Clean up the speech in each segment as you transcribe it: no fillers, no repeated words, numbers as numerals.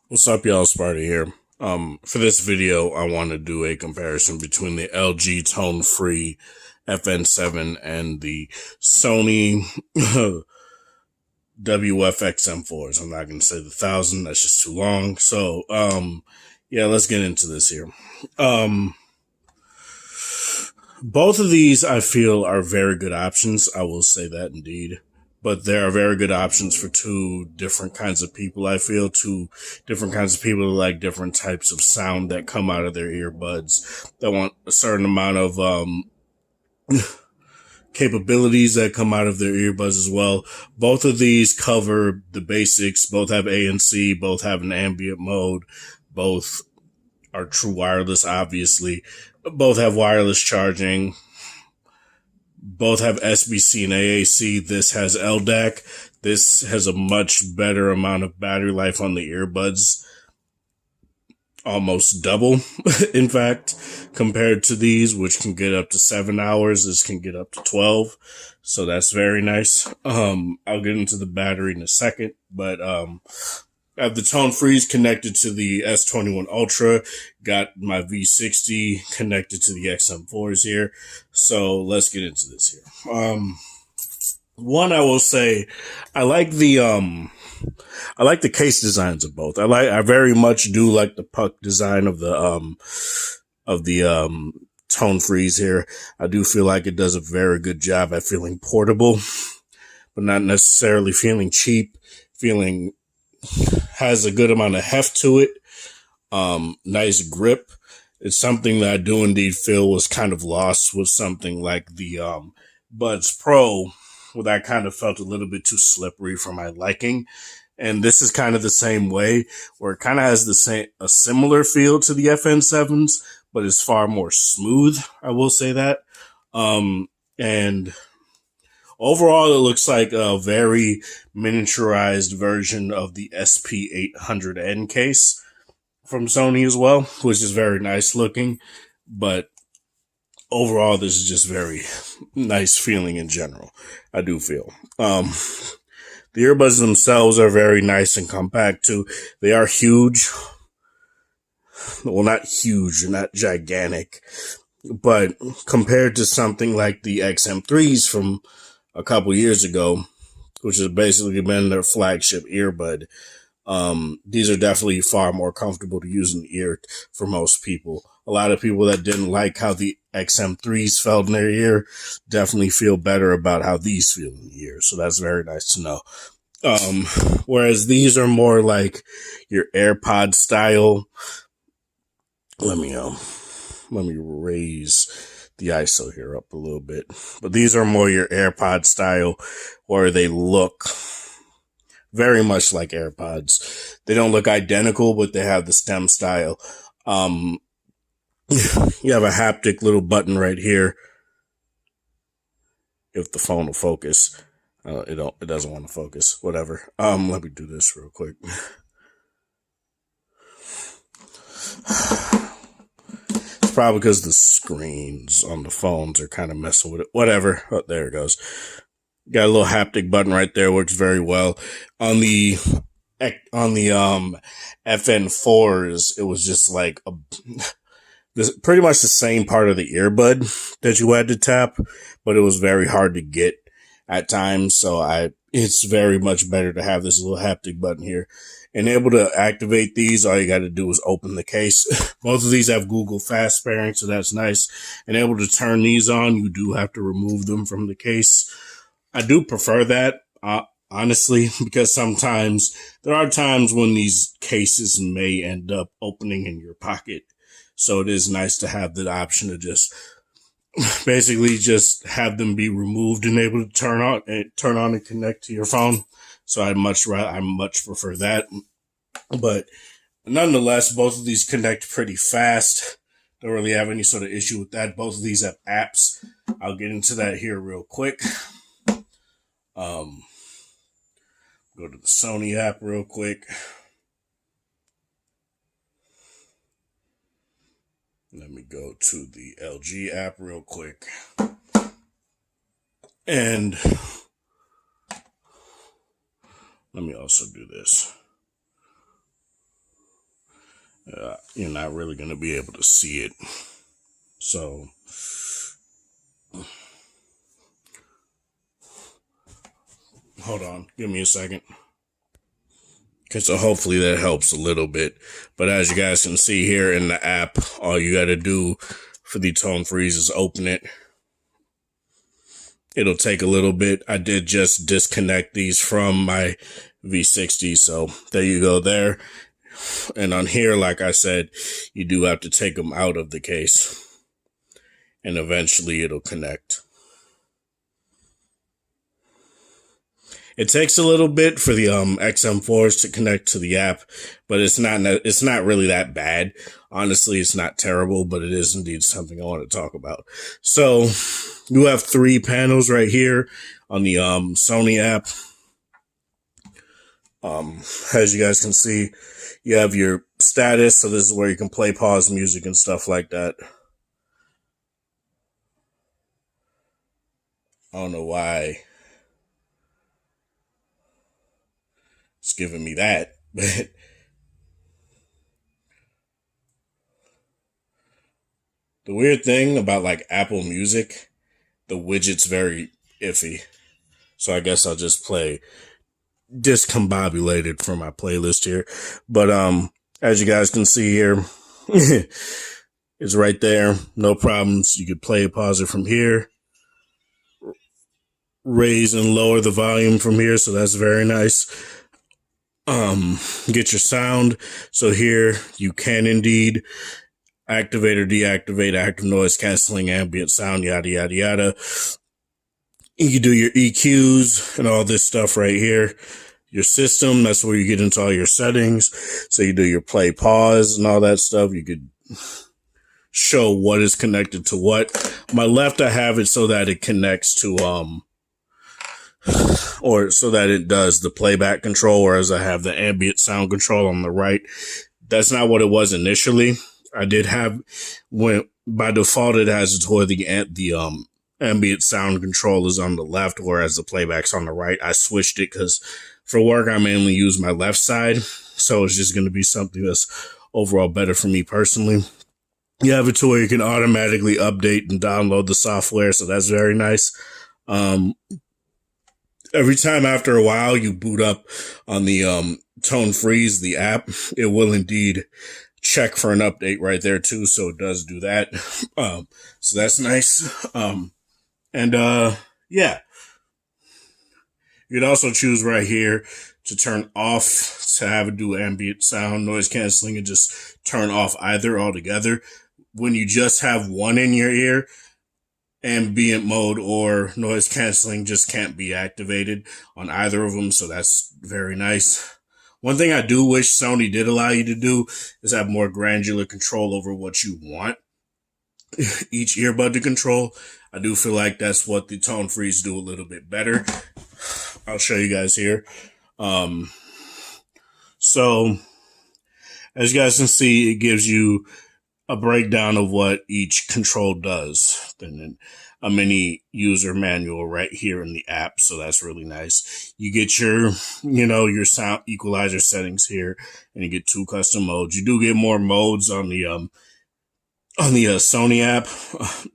What's up, y'all? Sparta here. For this video, I want to do a comparison between the LG tone-free FN7 and the Sony WF-10XM4s. I'm not going to say the 1000, that's just too long. So, yeah, let's get into this here. Both of these, I feel, are very good options. I will say that indeed. But there are very good options for two different kinds of people. I feel two different kinds of people who like different types of sound that come out of their earbuds, that want a certain amount of capabilities that come out of their earbuds as well. Both of these cover the basics. Both have ANC. Both have an ambient mode. Both are true wireless, obviously. Both have wireless charging. Both have SBC and AAC. This has LDAC. This has a much better amount of battery life on the earbuds. Almost double, in fact, compared to these, which can get up to 7 hours. This can get up to 12. So that's very nice. I'll get into the battery in a second, but, I have the Tone Freeze connected to the S21 Ultra, got my V60 connected to the XM4s here. So let's get into this here. One, I will say, I like the case designs of both. I very much do like the puck design of the Tone Freeze here. I do feel like it does a very good job at feeling portable, but not necessarily feeling cheap, feeling has a good amount of heft to it. Nice grip. It's something that I do indeed feel was kind of lost with something like the Buds Pro, where that kind of felt a little bit too slippery for my liking. And this is kind of the same way, where it kind of has a similar feel to the FN7s, but it's far more smooth. I will say that. And overall, it looks like a very miniaturized version of the SP800N case from Sony as well, which is very nice looking. But overall, this is just very nice feeling in general, I do feel. The earbuds themselves are very nice and compact too. They are huge. Well, not huge, not gigantic. But compared to something like the XM3s from a couple years ago, which has basically been their flagship earbud, these are definitely far more comfortable to use in the ear for most people. A lot of people that didn't like how the XM3s felt in their ear definitely feel better about how these feel in the ear. So that's very nice to know. Whereas these are more like your AirPod style. Let me raise the ISO here up a little bit. But these are more your AirPod style, where they look very much like AirPods. They don't look identical, but they have the stem style. You have a haptic little button right here. If the phone will focus. It doesn't want to focus. Whatever. Let me do this real quick. It's probably because the screens on the phones are kind of messing with it. Whatever. Oh, there it goes. Got a little haptic button right there, works very well. On the FN4s, it was just like pretty much the same part of the earbud that you had to tap, but it was very hard to get at times. So it's very much better to have this little haptic button here. And able to activate these, all you got to do is open the case. Both of these have Google Fast Pairing, so that's nice. And able to turn these on, you do have to remove them from the case. I do prefer that, honestly, because sometimes there are times when these cases may end up opening in your pocket. So it is nice to have the option to just basically just have them be removed and able to turn on and connect to your phone. So I much prefer that. But nonetheless, both of these connect pretty fast. Don't really have any sort of issue with that. Both of these have apps. I'll get into that here real quick. Go to the Sony app real quick. Let me go to the LG app real quick. And let me also do this. you're not really going to be able to see it. So hold on, give me a second. Okay, so hopefully that helps a little bit. But as you guys can see here in the app, all you got to do for the tone freeze is open it. It'll take a little bit. I did just disconnect these from my V60, so there you go there. And on here, like I said, you do have to take them out of the case, and eventually it'll connect. It takes a little bit for the XM4s to connect to the app, but it's not really that bad. Honestly, it's not terrible, but it is indeed something I want to talk about. So you have 3 panels right here on the Sony app. As you guys can see, you have your status. So this is where you can play, pause music and stuff like that. I don't know why it's giving me that, but the weird thing about like Apple Music, the widget's very iffy. So I guess I'll just play Discombobulated for my playlist here. But as you guys can see here, it's right there. No problems. You could play, pause it from here. Raise and lower the volume from here. So that's very nice. Get your sound. So here you can indeed activate or deactivate active noise canceling, ambient sound, yada, yada, yada. You can do your EQs and all this stuff right here. Your system, that's where you get into all your settings. So you do your play, pause and all that stuff. You could show what is connected to what. On my left, I have it so that it connects to, or so that it does the playback control, whereas I have the ambient sound control on the right. That's not what it was initially. I did have, when by default it has it where the ambient sound control is on the left, whereas the playback's on the right. I switched it because for work I mainly use my left side, so it's just going to be something that's overall better for me personally. You have it to where you can automatically update and download the software, so that's very nice. Every time after a while you boot up on the Tone Freeze, the app, it will indeed check for an update right there too. So it does do that. So that's nice. Yeah, you can also choose right here to turn off, to have it do ambient sound, noise canceling, and just turn off either altogether. When you just have one in your ear, ambient mode or noise canceling just can't be activated on either of them. So that's very nice. One thing I do wish Sony did allow you to do is have more granular control over what you want each earbud to control. I do feel like that's what the Tone Freeze do a little bit better. I'll show you guys here. So as you guys can see, it gives you a breakdown of what each control does. Then a mini user manual right here in the app. So that's really nice. You get your, your sound equalizer settings here, and you get 2 custom modes. You do get more modes on the Sony app.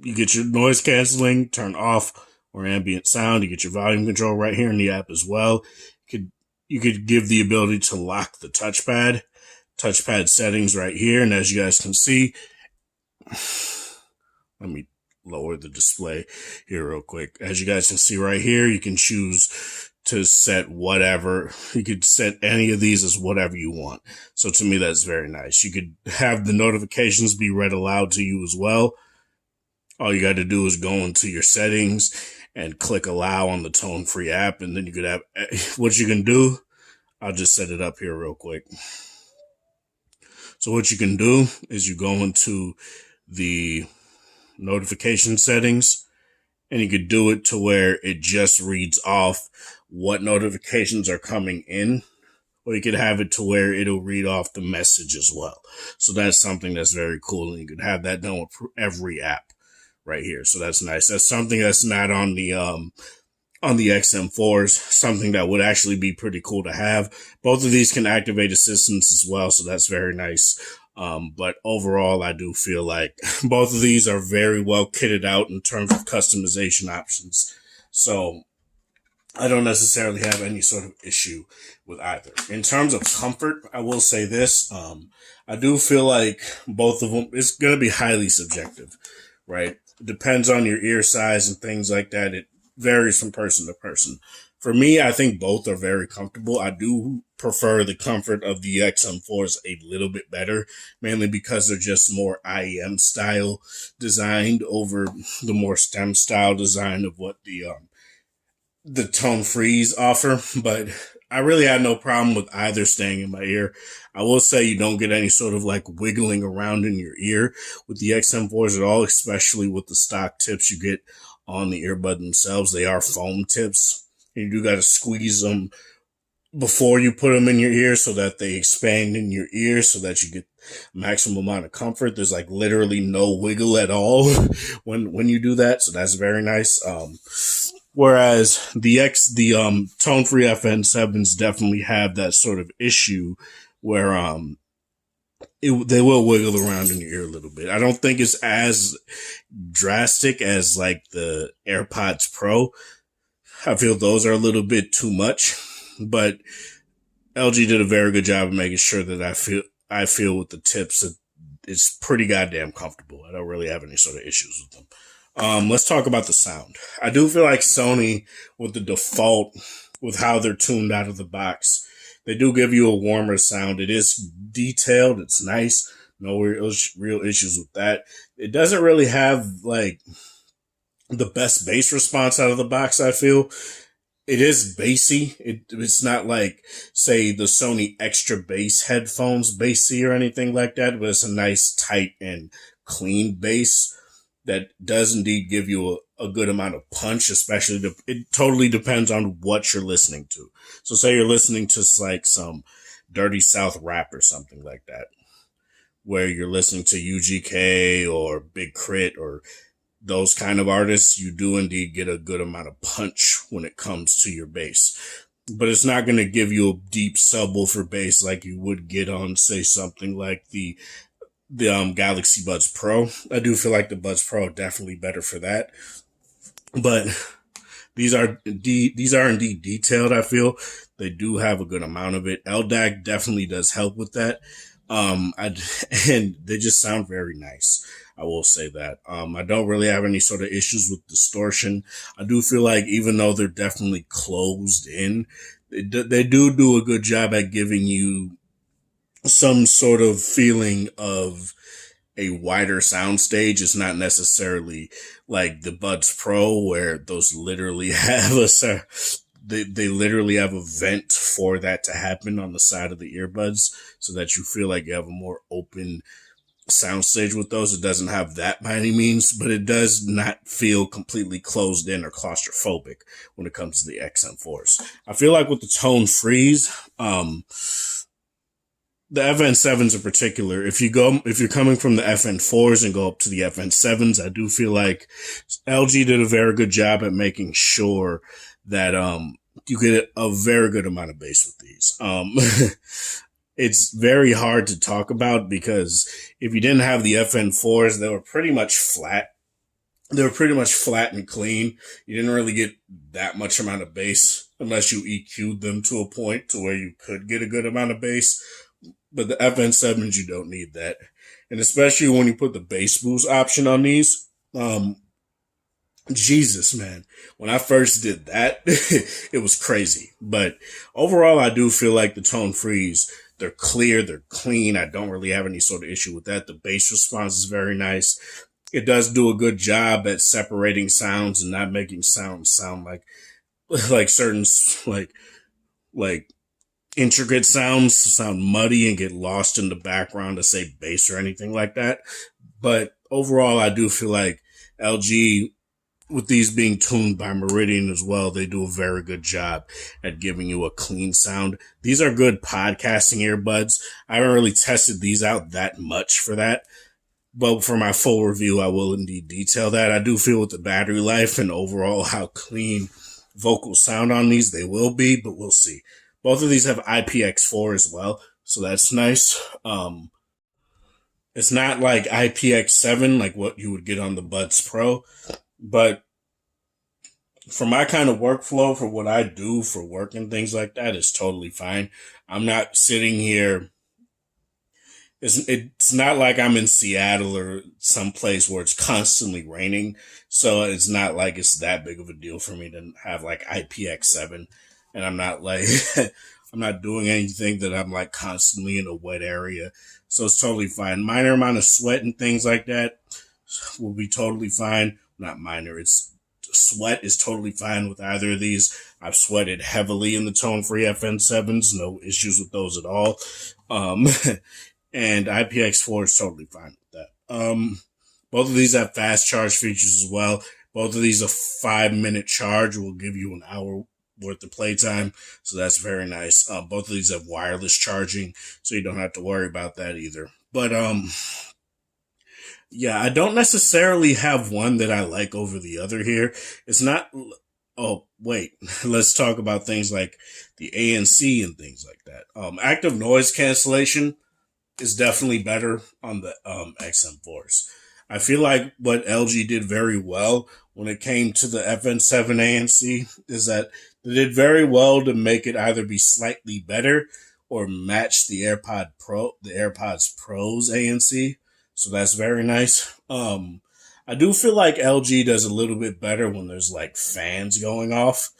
You get your noise canceling, turn off, or ambient sound. You get your volume control right here in the app as well. You could give the ability to lock the touchpad settings right here. And as you guys can see, let me lower the display here real quick. As you guys can see right here, you can choose to set whatever. You could set any of these as whatever you want. So to me, that's very nice. You could have the notifications be read aloud to you as well. All you got to do is go into your settings and click allow on the Tone Free app. And then you could have what you can do. I'll just set it up here real quick. So what you can do is you go into the notification settings, and you could do it to where it just reads off what notifications are coming in, or you could have it to where it'll read off the message as well. So that's something that's very cool, and you could have that done with every app right here. So that's nice. That's something that's not on the XM4s, something that would actually be pretty cool to have. Both of these can activate assistants as well, so that's very nice. But overall, I do feel like both of these are very well kitted out in terms of customization options. So I don't necessarily have any sort of issue with either. In terms of comfort, I will say this. I do feel like both of them, it's going to be highly subjective, right? It depends on your ear size and things like that. It varies from person to person. For me, I think both are very comfortable. I do prefer the comfort of the XM4s a little bit better, mainly because they're just more IEM style designed over the more STEM style design of what the tone freeze offer. But I really had no problem with either staying in my ear. I will say you don't get any sort of like wiggling around in your ear with the XM4s at all, especially with the stock tips you get on the earbud themselves. They are foam tips. You do got to squeeze them before you put them in your ear so that they expand in your ear so that you get maximum amount of comfort. There's like literally no wiggle at all when you do that. So that's very nice. Whereas the tone free FN7s definitely have that sort of issue where they will wiggle around in your ear a little bit. I don't think it's as drastic as like the AirPods Pro. I feel those are a little bit too much, but LG did a very good job of making sure that I feel with the tips that it's pretty goddamn comfortable. I don't really have any sort of issues with them. Let's talk about the sound. I do feel like Sony, with the default, with how they're tuned out of the box, they do give you a warmer sound. It is detailed. It's nice. No real issues with that. It doesn't really have like the best bass response out of the box, I feel. It is bassy. It's not like, say, the Sony Extra Bass headphones bassy or anything like that, but it's a nice, tight, and clean bass that does indeed give you a good amount of punch, especially it totally depends on what you're listening to. So say you're listening to like some Dirty South rap or something like that, where you're listening to UGK or Big Crit or those kind of artists, you do indeed get a good amount of punch when it comes to your bass. But it's not going to give you a deep subwoofer bass like you would get on, say, something like the Galaxy Buds Pro. I do feel like the Buds Pro are definitely better for that. But these are indeed detailed, I feel. They do have a good amount of it. LDAC definitely does help with that. And they just sound very nice. I will say that. I don't really have any sort of issues with distortion. I do feel like even though they're definitely closed in, they do a good job at giving you some sort of feeling of a wider soundstage. It's not necessarily like the Buds Pro where those literally have they literally have a vent for that to happen on the side of the earbuds so that you feel like you have a more open soundstage with those. It doesn't have that by any means, but it does not feel completely closed in or claustrophobic when it comes to the XM4s. I feel like with the tone freeze, the FN7s in particular, if you're coming from the FN4s and go up to the FN7s, I do feel like LG did a very good job at making sure that you get a very good amount of bass with these. It's very hard to talk about because if you didn't have the FN4s, they were pretty much flat. They were pretty much flat and clean. You didn't really get that much amount of bass unless you EQ'd them to a point to where you could get a good amount of bass. But the FN7s, you don't need that. And especially when you put the bass boost option on these, Jesus, man. When I first did that, it was crazy. But overall, I do feel like the tone freeze, they're clear, they're clean. I don't really have any sort of issue with that. The bass response is very nice. It does do a good job at separating sounds and not making sounds sound like certain, like intricate sounds sound muddy and get lost in the background to say bass or anything like that. But overall, I do feel like LG, with these being tuned by Meridian as well, they do a very good job at giving you a clean sound. These are good podcasting earbuds. I haven't really tested these out that much for that, but for my full review, I will indeed detail that. I do feel with the battery life and overall how clean vocals sound on these, they will be, but we'll see. Both of these have IPX4 as well, so that's nice. It's not like IPX7, like what you would get on the Buds Pro, but for my kind of workflow, for what I do for work and things like that, it's totally fine. I'm not sitting here. It's not like I'm in Seattle or someplace where it's constantly raining. So it's not like it's that big of a deal for me to have like IPX7. And I'm not like, I'm not doing anything that I'm like constantly in a wet area. So it's totally fine. Minor amount of sweat and things like that will be totally fine. Not minor, it's sweat is totally fine with either of these. I've sweated heavily in the tone-free FN7s, no issues with those at all. And IPX4 is totally fine with that. Both of these have fast charge features as well. Both of these, a 5-minute charge will give you an hour worth of playtime, so that's very nice. Both of these have wireless charging, so you don't have to worry about that either. But yeah, I don't necessarily have one that I like over the other here. It's not. Oh, wait. Let's talk about things like the ANC and things like that. Active noise cancellation is definitely better on the XM4s. I feel like what LG did very well when it came to the FN7 ANC is that they did very well to make it either be slightly better or match the AirPods Pro's ANC. So that's very nice. I do feel like LG does a little bit better when there's like fans going off.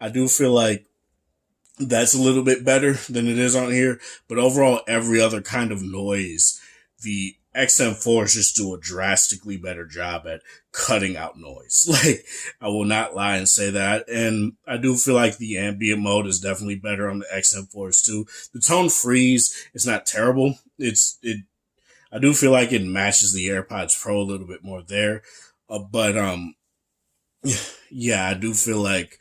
I do feel like that's a little bit better than it is on here. But overall, every other kind of noise, the XM4s just do a drastically better job at cutting out noise. Like, I will not lie and say that. And I do feel like the ambient mode is definitely better on the XM4s too. The tone freeze is not terrible. I do feel like it matches the AirPods Pro a little bit more there. But yeah, I do feel like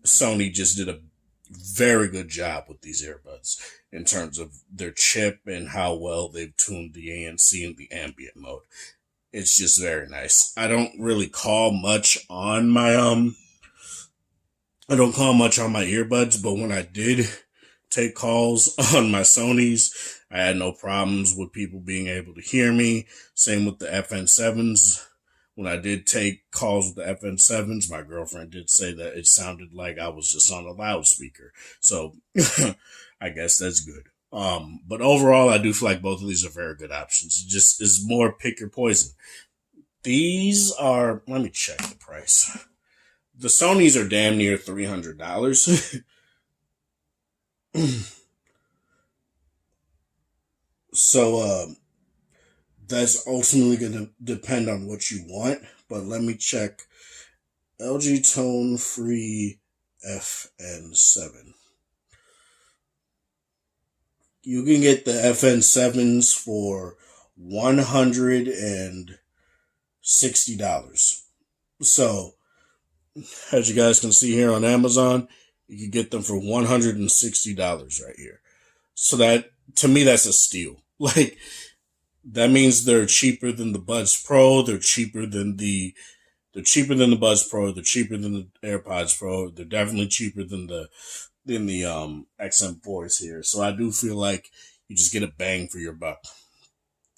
Sony just did a very good job with these earbuds in terms of their chip and how well they've tuned the ANC and the ambient mode. It's just very nice. I don't really call much on my earbuds, but when I did take calls on my Sonys, I had no problems with people being able to hear me. Same with the FN7s. When I did take calls with the FN7s, my girlfriend did say that it sounded like I was just on a loudspeaker. So I guess that's good. But overall, I do feel like both of these are very good options. It just is more pick your poison. These are, let me check the price. The Sonys are damn near $300. So, that's ultimately going to depend on what you want. But let me check LG Tone Free FN7. You can get the FN7s for $160. So, as you guys can see here on Amazon, you can get them for $160 right here. So that, to me, that's a steal. Like, that means they're cheaper than the Buds Pro. They're cheaper than the Buds Pro. They're cheaper than the AirPods Pro. They're definitely cheaper than the XM4s here. So I do feel like you just get a bang for your buck.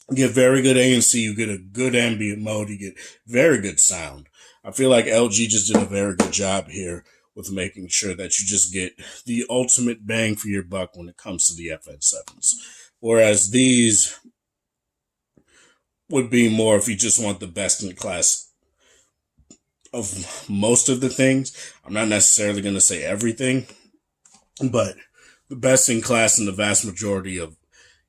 You get very good ANC. You get a good ambient mode. You get very good sound. I feel like LG just did a very good job here with making sure that you just get the ultimate bang for your buck when it comes to the FN7s. Whereas these would be more if you just want the best in class of most of the things. I'm not necessarily going to say everything, but the best in class in the vast majority of,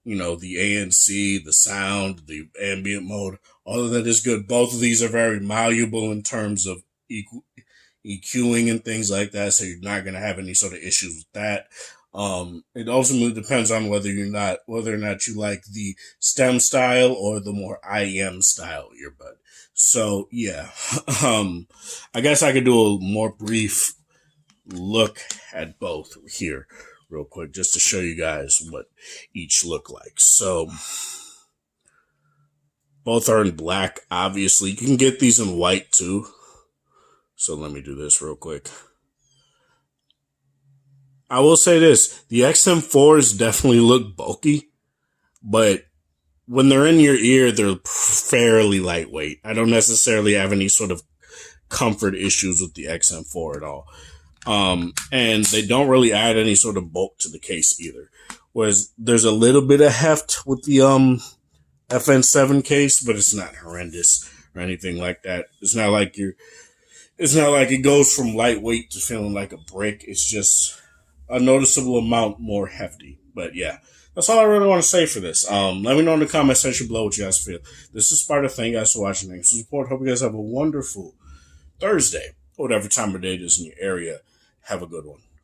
the ANC, the sound, the ambient mode, all of that is good. Both of these are very malleable in terms of EQing and things like that, so you're not going to have any sort of issues with that. It ultimately depends on whether or not you like the stem style or the more IEM style earbud. So yeah, I guess I could do a more brief look at both here real quick, just to show you guys what each look like. So both are in black, obviously. You can get these in white too. So let me do this real quick. I will say this, the XM4s definitely look bulky, but when they're in your ear, they're fairly lightweight. I don't necessarily have any sort of comfort issues with the XM4 at all. And they don't really add any sort of bulk to the case either. Whereas there's a little bit of heft with the FN7 case, but it's not horrendous or anything like that. It's not like it goes from lightweight to feeling like a brick. It's just a noticeable amount more hefty. But yeah, that's all I really want to say for this. Let me know in the comment section below what you guys feel. This is Sparta. Thank you guys for watching. Thanks for support. Hope you guys have a wonderful Thursday, whatever time of day it is in your area. Have a good one.